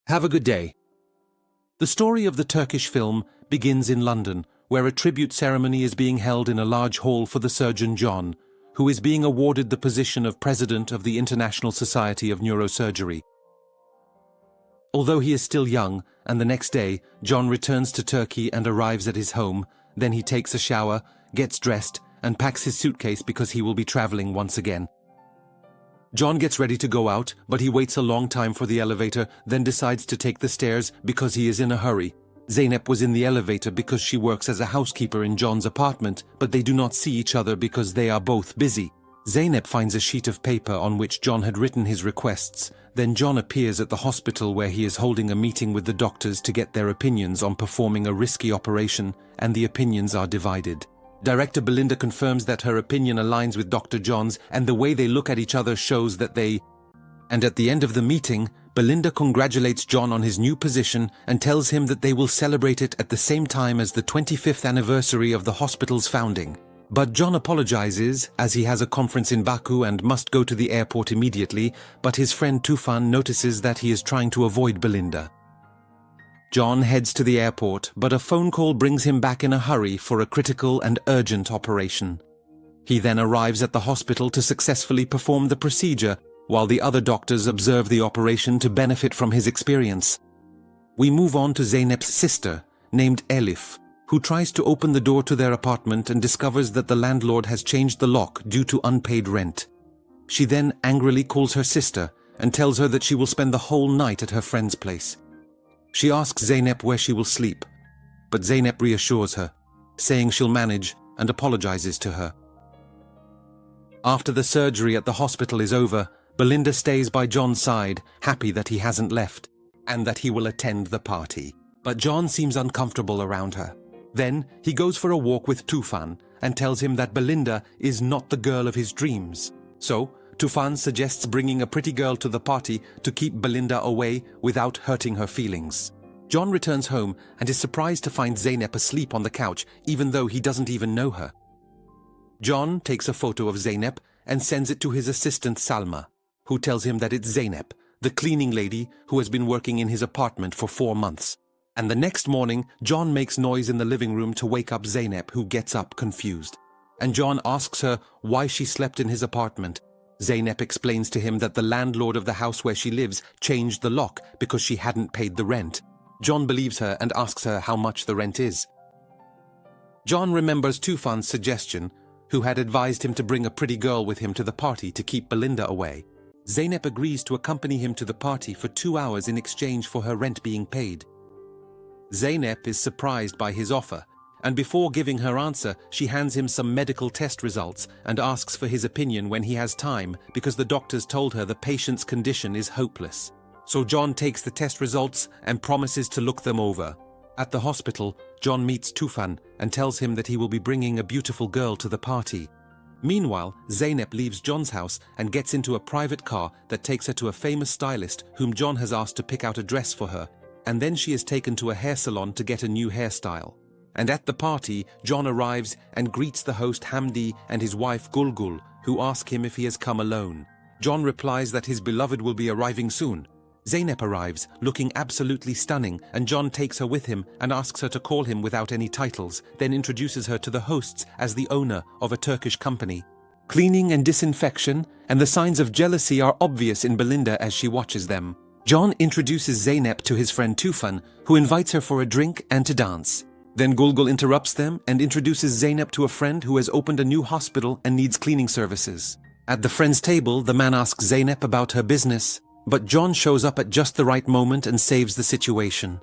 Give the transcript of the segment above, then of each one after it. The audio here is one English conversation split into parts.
Have a good day. The story of the Turkish film begins in London, where a tribute ceremony is being held in a large hall for the surgeon John, who is being awarded the position of President of the International Society of Neurosurgery. Although he is still young, and the next day, John returns to Turkey and arrives at his home, then he takes a shower, gets dressed, and packs his suitcase because he will be traveling once again. John gets ready to go out, but he waits a long time for the elevator, then decides to take the stairs because he is in a hurry. Zeynep was in the elevator because she works as a housekeeper in John's apartment, but they do not see each other because they are both busy. Zeynep finds a sheet of paper on which John had written his requests. Then John appears at the hospital where he is holding a meeting with the doctors to get their opinions on performing a risky operation, and the opinions are divided. Director Belinda confirms that her opinion aligns with Dr. John's, and the way they look at each other shows that they... And at the end of the meeting, Belinda congratulates John on his new position and tells him that they will celebrate it at the same time as the 25th anniversary of the hospital's founding. But John apologizes, as he has a conference in Baku and must go to the airport immediately, but his friend Tufan notices that he is trying to avoid Belinda. John heads to the airport, but a phone call brings him back in a hurry for a critical and urgent operation. He then arrives at the hospital to successfully perform the procedure, while the other doctors observe the operation to benefit from his experience. We move on to Zeynep's sister, named Elif, who tries to open the door to their apartment and discovers that the landlord has changed the lock due to unpaid rent. She then angrily calls her sister and tells her that she will spend the whole night at her friend's place. She asks Zeynep where she will sleep, but Zeynep reassures her, saying she'll manage, and apologizes to her. After the surgery at the hospital is over, Belinda stays by John's side, happy that he hasn't left, and that he will attend the party. But John seems uncomfortable around her. Then he goes for a walk with Tufan and tells him that Belinda is not the girl of his dreams. So, Tufan suggests bringing a pretty girl to the party to keep Belinda away without hurting her feelings. John returns home and is surprised to find Zeynep asleep on the couch, even though he doesn't even know her. John takes a photo of Zeynep and sends it to his assistant Salma, who tells him that it's Zeynep, the cleaning lady who has been working in his apartment for 4 months. And the next morning, John makes noise in the living room to wake up Zeynep, who gets up confused. And John asks her why she slept in his apartment. Zeynep explains to him that the landlord of the house where she lives changed the lock because she hadn't paid the rent. John believes her and asks her how much the rent is. John remembers Tufan's suggestion, who had advised him to bring a pretty girl with him to the party to keep Belinda away. Zeynep agrees to accompany him to the party for 2 hours in exchange for her rent being paid. Zeynep is surprised by his offer, and before giving her answer, she hands him some medical test results and asks for his opinion when he has time because the doctors told her the patient's condition is hopeless. So John takes the test results and promises to look them over. At the hospital, John meets Tufan and tells him that he will be bringing a beautiful girl to the party. Meanwhile, Zeynep leaves John's house and gets into a private car that takes her to a famous stylist whom John has asked to pick out a dress for her, and then she is taken to a hair salon to get a new hairstyle. And at the party, John arrives and greets the host Hamdi and his wife Gulgul, who ask him if he has come alone. John replies that his beloved will be arriving soon. Zeynep arrives, looking absolutely stunning, and John takes her with him and asks her to call him without any titles, then introduces her to the hosts as the owner of a Turkish company. Cleaning and disinfection, and the signs of jealousy are obvious in Belinda as she watches them. John introduces Zeynep to his friend Tufan, who invites her for a drink and to dance. Then Gulgul interrupts them and introduces Zeynep to a friend who has opened a new hospital and needs cleaning services. At the friend's table, the man asks Zeynep about her business, but John shows up at just the right moment and saves the situation.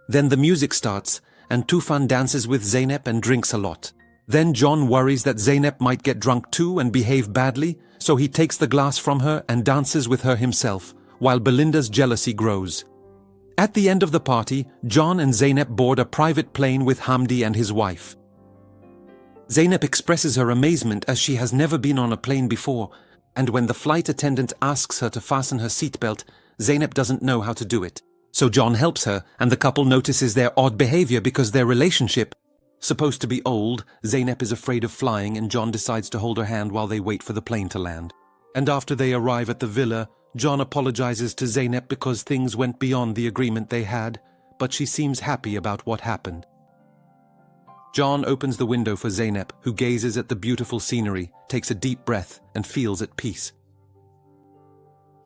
Then the music starts, and Tufan dances with Zeynep and drinks a lot. Then John worries that Zeynep might get drunk too and behave badly, so he takes the glass from her and dances with her himself, while Belinda's jealousy grows. At the end of the party, John and Zeynep board a private plane with Hamdi and his wife. Zeynep expresses her amazement as she has never been on a plane before, and when the flight attendant asks her to fasten her seatbelt, Zeynep doesn't know how to do it. So John helps her, and the couple notices their odd behavior because their relationship, supposed to be old, Zeynep is afraid of flying and John decides to hold her hand while they wait for the plane to land. And after they arrive at the villa, John apologizes to Zeynep because things went beyond the agreement they had, but she seems happy about what happened. John opens the window for Zeynep, who gazes at the beautiful scenery, takes a deep breath, and feels at peace.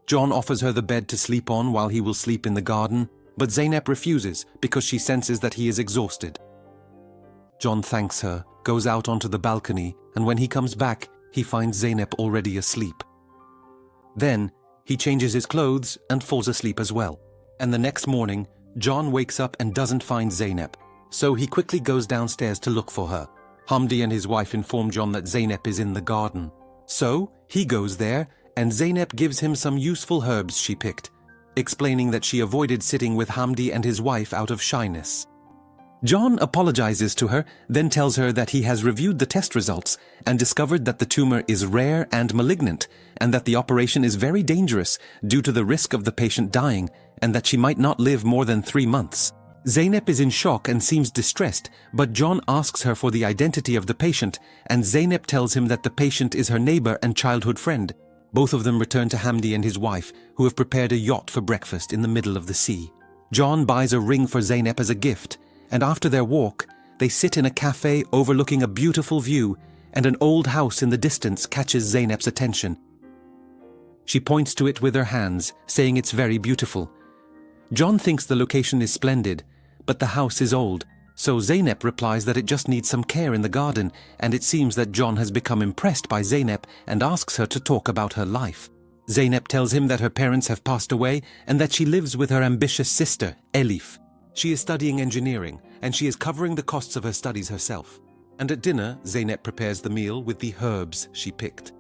John offers her the bed to sleep on while he will sleep in the garden, but Zeynep refuses because she senses that he is exhausted. John thanks her, goes out onto the balcony, and when he comes back, he finds Zeynep already asleep. Then, he changes his clothes and falls asleep as well. And the next morning, John wakes up and doesn't find Zeynep, so he quickly goes downstairs to look for her. Hamdi and his wife inform John that Zeynep is in the garden. So, he goes there, and Zeynep gives him some useful herbs she picked, explaining that she avoided sitting with Hamdi and his wife out of shyness. John apologizes to her, then tells her that he has reviewed the test results and discovered that the tumor is rare and malignant, and that the operation is very dangerous due to the risk of the patient dying, and that she might not live more than 3 months. Zeynep is in shock and seems distressed, but John asks her for the identity of the patient, and Zeynep tells him that the patient is her neighbor and childhood friend. Both of them return to Hamdi and his wife, who have prepared a yacht for breakfast in the middle of the sea. John buys a ring for Zeynep as a gift, and after their walk, they sit in a cafe overlooking a beautiful view, and an old house in the distance catches Zeynep's attention. She points to it with her hands, saying it's very beautiful. John thinks the location is splendid, but the house is old, so Zeynep replies that it just needs some care in the garden, and it seems that John has become impressed by Zeynep and asks her to talk about her life. Zeynep tells him that her parents have passed away and that she lives with her ambitious sister, Elif. She is studying engineering, and she is covering the costs of her studies herself. And at dinner, Zeynep prepares the meal with the herbs she picked.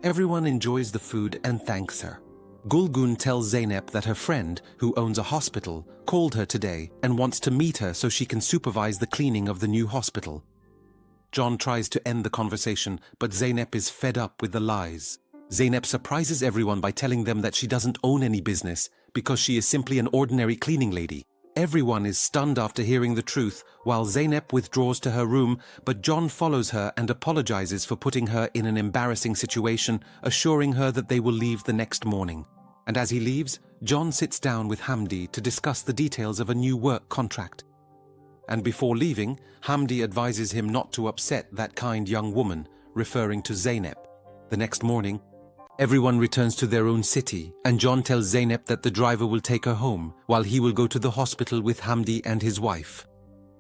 Everyone enjoys the food and thanks her. Gulgun tells Zeynep that her friend, who owns a hospital, called her today and wants to meet her so she can supervise the cleaning of the new hospital. John tries to end the conversation, but Zeynep is fed up with the lies. Zeynep surprises everyone by telling them that she doesn't own any business because she is simply an ordinary cleaning lady. Everyone is stunned after hearing the truth, while Zeynep withdraws to her room, but John follows her and apologizes for putting her in an embarrassing situation, assuring her that they will leave the next morning. And as he leaves, John sits down with Hamdi to discuss the details of a new work contract. And before leaving, Hamdi advises him not to upset that kind young woman, referring to Zeynep. The next morning, everyone returns to their own city, and John tells Zeynep that the driver will take her home, while he will go to the hospital with Hamdi and his wife.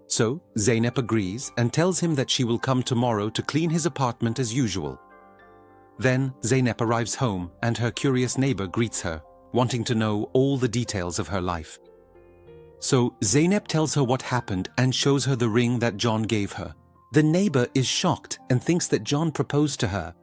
So, Zeynep agrees and tells him that she will come tomorrow to clean his apartment as usual. Then, Zeynep arrives home, and her curious neighbor greets her, wanting to know all the details of her life. So, Zeynep tells her what happened and shows her the ring that John gave her. The neighbor is shocked and thinks that John proposed to her.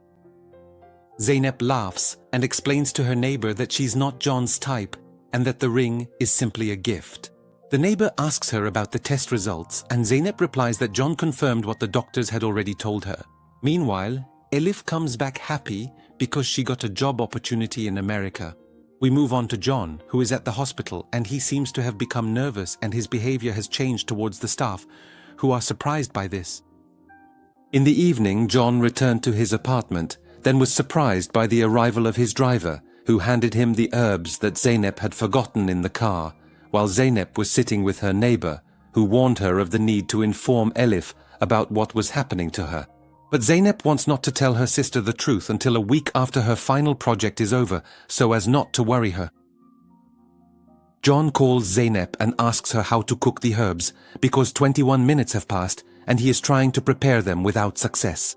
Zeynep laughs and explains to her neighbor that she's not John's type and that the ring is simply a gift. The neighbor asks her about the test results, and Zeynep replies that John confirmed what the doctors had already told her. Meanwhile, Elif comes back happy because she got a job opportunity in America. We move on to John, who is at the hospital, and he seems to have become nervous and his behavior has changed towards the staff, who are surprised by this. In the evening, John returned to his apartment, then was surprised by the arrival of his driver, who handed him the herbs that Zeynep had forgotten in the car, while Zeynep was sitting with her neighbor, who warned her of the need to inform Elif about what was happening to her. But Zeynep wants not to tell her sister the truth until a week after her final project is over, so as not to worry her. John calls Zeynep and asks her how to cook the herbs, because 21 minutes have passed and he is trying to prepare them without success.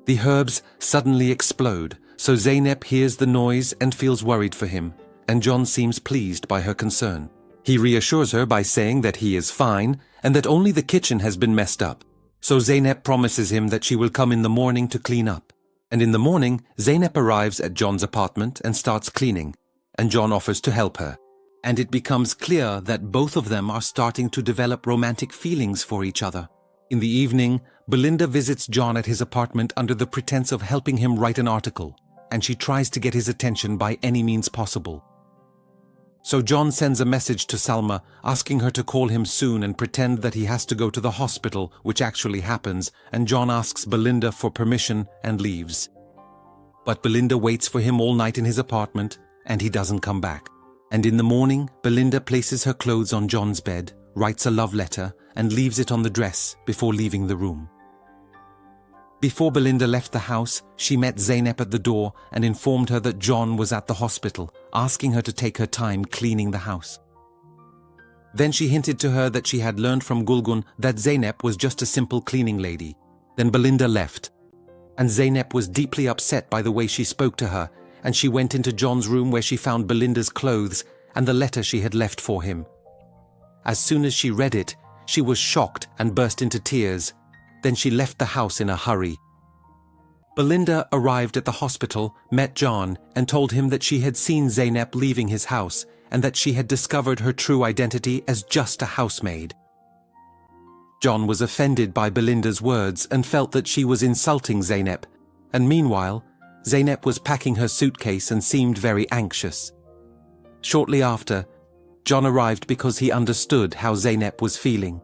The herbs suddenly explode, so Zeynep hears the noise and feels worried for him, and John seems pleased by her concern. He reassures her by saying that he is fine and that only the kitchen has been messed up. So Zeynep promises him that she will come in the morning to clean up. And in the morning, Zeynep arrives at John's apartment and starts cleaning, and John offers to help her. And it becomes clear that both of them are starting to develop romantic feelings for each other. In the evening, Belinda visits John at his apartment under the pretense of helping him write an article, and she tries to get his attention by any means possible. So John sends a message to Salma, asking her to call him soon and pretend that he has to go to the hospital, which actually happens, and John asks Belinda for permission and leaves. But Belinda waits for him all night in his apartment, and he doesn't come back. And in the morning, Belinda places her clothes on John's bed, writes a love letter, and leaves it on the dress before leaving the room. Before Belinda left the house, she met Zeynep at the door and informed her that John was at the hospital, asking her to take her time cleaning the house. Then she hinted to her that she had learned from Gulgun that Zeynep was just a simple cleaning lady. Then Belinda left, and Zeynep was deeply upset by the way she spoke to her, and she went into John's room where she found Belinda's clothes and the letter she had left for him. As soon as she read it, she was shocked and burst into tears. Then she left the house in a hurry. Belinda arrived at the hospital, met John, and told him that she had seen Zeynep leaving his house and that she had discovered her true identity as just a housemaid. John was offended by Belinda's words and felt that she was insulting Zeynep, and meanwhile, Zeynep was packing her suitcase and seemed very anxious. Shortly after, John arrived because he understood how Zeynep was feeling.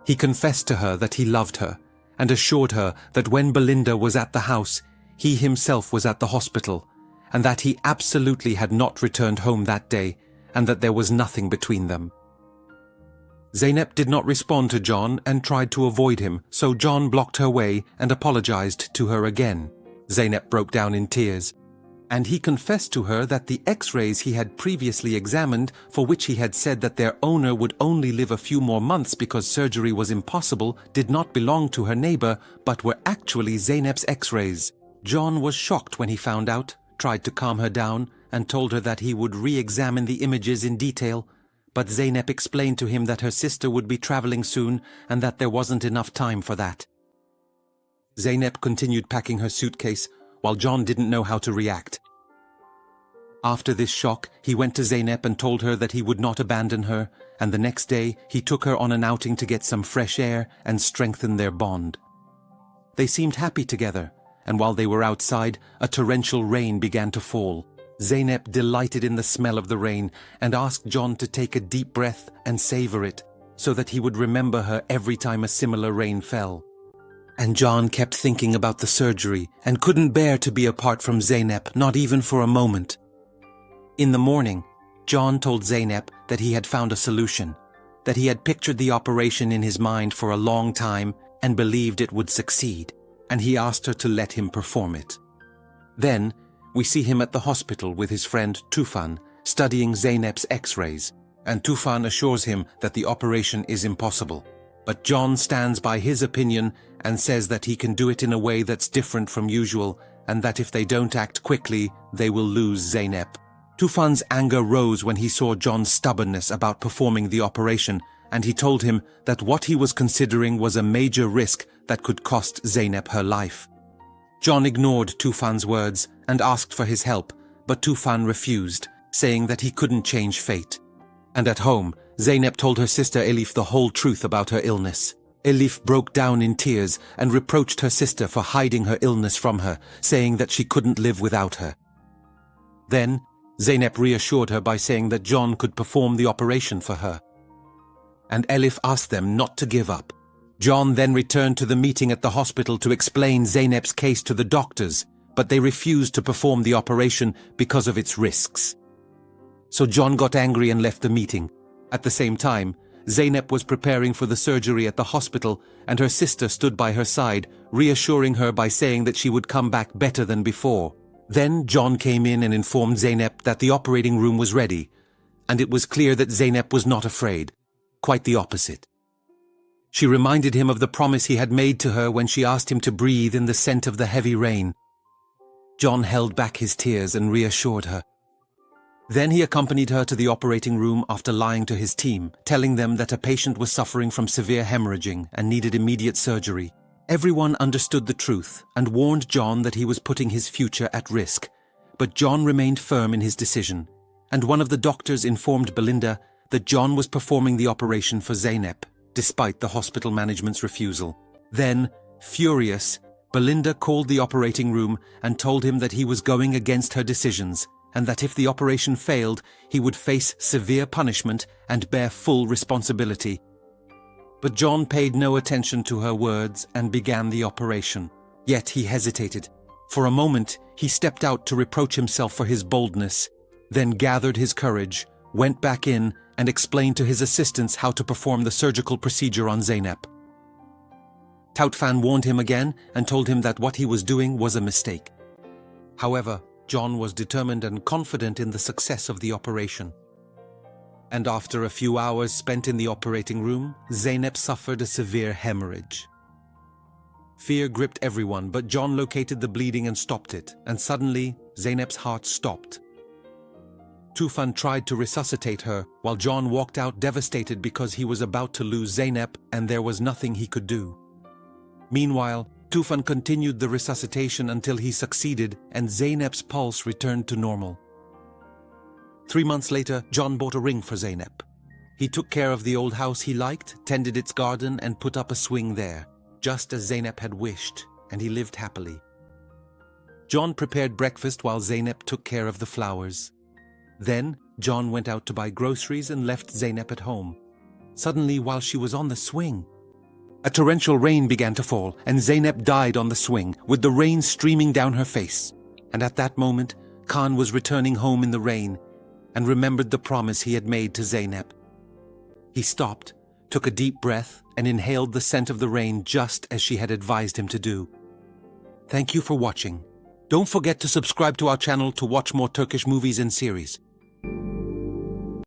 He confessed to her that he loved her and assured her that when Belinda was at the house, he himself was at the hospital, and that he absolutely had not returned home that day, and that there was nothing between them. Zeynep did not respond to John and tried to avoid him, so John blocked her way and apologized to her again. Zeynep broke down in tears, and he confessed to her that the X-rays he had previously examined, for which he had said that their owner would only live a few more months because surgery was impossible, did not belong to her neighbor, but were actually Zeynep's X-rays. John was shocked when he found out, tried to calm her down, and told her that he would re-examine the images in detail, but Zeynep explained to him that her sister would be traveling soon and that there wasn't enough time for that. Zeynep continued packing her suitcase, while John didn't know how to react. After this shock, he went to Zeynep and told her that he would not abandon her, and the next day he took her on an outing to get some fresh air and strengthen their bond. They seemed happy together, and while they were outside, a torrential rain began to fall. Zeynep delighted in the smell of the rain and asked John to take a deep breath and savor it, so that he would remember her every time a similar rain fell. And John kept thinking about the surgery and couldn't bear to be apart from Zeynep, not even for a moment. In the morning, John told Zeynep that he had found a solution, that he had pictured the operation in his mind for a long time and believed it would succeed, and he asked her to let him perform it. Then, we see him at the hospital with his friend Tufan, studying Zeynep's X-rays, and Tufan assures him that the operation is impossible. But John stands by his opinion and says that he can do it in a way that's different from usual, and that if they don't act quickly, they will lose Zeynep. Tufan's anger rose when he saw John's stubbornness about performing the operation, and he told him that what he was considering was a major risk that could cost Zeynep her life. John ignored Tufan's words and asked for his help, but Tufan refused, saying that he couldn't change fate. And at home, Zeynep told her sister Elif the whole truth about her illness. Elif broke down in tears and reproached her sister for hiding her illness from her, saying that she couldn't live without her. Then, Zeynep reassured her by saying that John could perform the operation for her. And Elif asked them not to give up. John then returned to the meeting at the hospital to explain Zeynep's case to the doctors, but they refused to perform the operation because of its risks. So John got angry and left the meeting. At the same time, Zeynep was preparing for the surgery at the hospital, and her sister stood by her side, reassuring her by saying that she would come back better than before. Then John came in and informed Zeynep that the operating room was ready, and it was clear that Zeynep was not afraid. Quite the opposite. She reminded him of the promise he had made to her when she asked him to breathe in the scent of the heavy rain. John held back his tears and reassured her. Then he accompanied her to the operating room after lying to his team, telling them that a patient was suffering from severe hemorrhaging and needed immediate surgery. Everyone understood the truth and warned John that he was putting his future at risk, but John remained firm in his decision, and one of the doctors informed Belinda that John was performing the operation for Zeynep, despite the hospital management's refusal. Then, furious, Belinda called the operating room and told him that he was going against her decisions, and that if the operation failed, he would face severe punishment and bear full responsibility. But John paid no attention to her words and began the operation. Yet he hesitated. For a moment, He stepped out to reproach himself for his boldness, then gathered his courage, went back in, and explained to his assistants how to perform the surgical procedure on Zeynep. Tautfan warned him again and told him that what he was doing was a mistake. However, John was determined and confident in the success of the operation. And after a few hours spent in the operating room, Zeynep suffered a severe hemorrhage. Fear gripped everyone, but John located the bleeding and stopped it, and suddenly, Zeynep's heart stopped. Tufan tried to resuscitate her, while John walked out devastated because he was about to lose Zeynep and there was nothing he could do. Meanwhile, Tufan continued the resuscitation until he succeeded and Zeynep's pulse returned to normal. 3 months later, John bought a ring for Zeynep. He took care of the old house he liked, tended its garden and put up a swing there, just as Zeynep had wished, and he lived happily. John prepared breakfast while Zeynep took care of the flowers. Then, John went out to buy groceries and left Zeynep at home. Suddenly, while she was on the swing, a torrential rain began to fall, and Zeynep died on the swing, with the rain streaming down her face. And at that moment, Khan was returning home in the rain, and remembered the promise he had made to Zeynep. He stopped, took a deep breath, and inhaled the scent of the rain just as she had advised him to do. Thank you for watching. Don't forget to subscribe to our channel to watch more Turkish movies and series.